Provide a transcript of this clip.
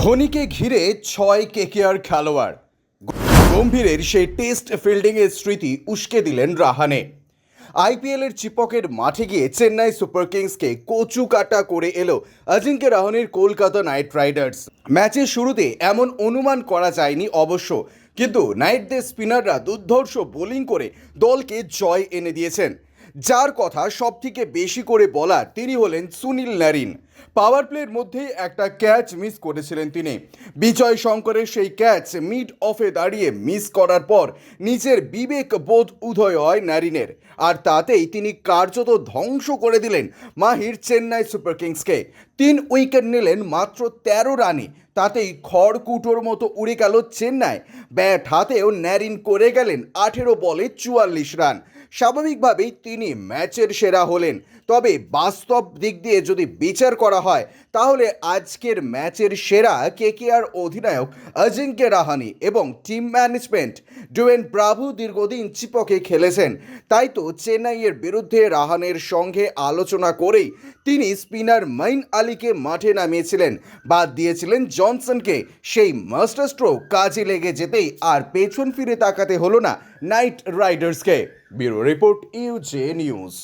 ধোনিকে ঘিরে ৬ কেকেআর খেলোয়াড়। গম্ভীরের সেই টেস্ট ফিল্ডিংয়ের স্মৃতি উস্কে দিলেন রাহানে। আইপিএলের চিপকের মাঠে গিয়ে চেন্নাই সুপার কিংসকে কচু কাটা করে এলো অজিঙ্ক্য রাহানের কলকাতা নাইট রাইডার্স। ম্যাচের শুরুতে এমন অনুমান করা যায়নি অবশ্য, কিন্তু নাইটদের স্পিনাররা দুর্ধর্ষ বোলিং করে দলকে জয় এনে দিয়েছেন। যার কথা সব থেকে বেশি করে বলার তিনি হলেন সুনীল নারিন। পাওয়ার প্লের মধ্যেই একটা ক্যাচ মিস করেছিলেন তিনি। বিজয় শঙ্করের সেই ক্যাচ মিড অফে দাঁড়িয়ে মিস করার পর নিজের বিবেক বোধ উদয় হয় নারিনের, আর তাতেই তিনি কার্যত ধ্বংস করে দিলেন মাহির চেন্নাই সুপার কিংসকে। 3 উইকেট নিলেন মাত্র 13 রানে, তাতেই খড়কুটোর মতো উড়ে গেল চেন্নাই। ব্যাট হাতেও নারিন করে গেলেন 18 বলে 44 রান। স্বাভাবিকভাবেই তিনি ম্যাচের সেরা হলেন, তবে বাস্তব দিক দিয়ে যদি বিচার করা হয় তাহলে আজকের ম্যাচের সেরা কেকেআর অধিনায়ক অজিঙ্ক্য রাহানে এবং টিম ম্যানেজমেন্ট ডুয়েন ব্রাভো দীর্ঘদিন চিপকে খেলেছেন। তাই তো চেন্নাইয়ের বিরুদ্ধে রাহানের সঙ্গে আলোচনা করেই তিনি স্পিনার মঈন আলীকে মাঠে নামিয়েছিলেন, বাদ দিয়েছিলেন জনসনকে। সেই মাস্টার স্ট্রোক কাজে লেগে যেতেই আর পেছন ফিরে তাকাতে হলো না নাইট রাইডার্সকে। ব্যুরো রিপোর্ট, ইউজে নিউজ।